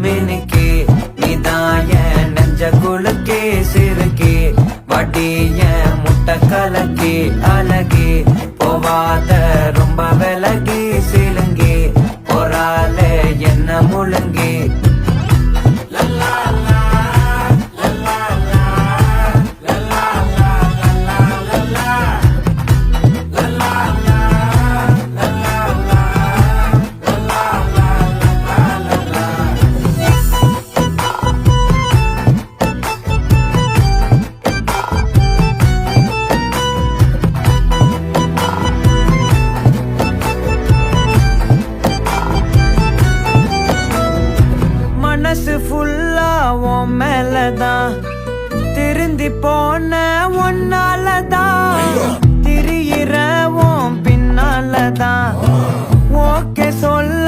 மினுக்கே நீதான் என் நெஞ்ச குலுக்கே சிறுக்கே வட்டிய முட்டை கலக்கே அழகே போவாத ரொம்ப விலகி சிலுங்கி போறால என்ன முழுங்கி மனசு ஃபுல்லா உன் மேலதான் திருந்தி போன ஒன்னாலதான் திரியிற உன் பின்னாலதான் ஓகே சொல்ல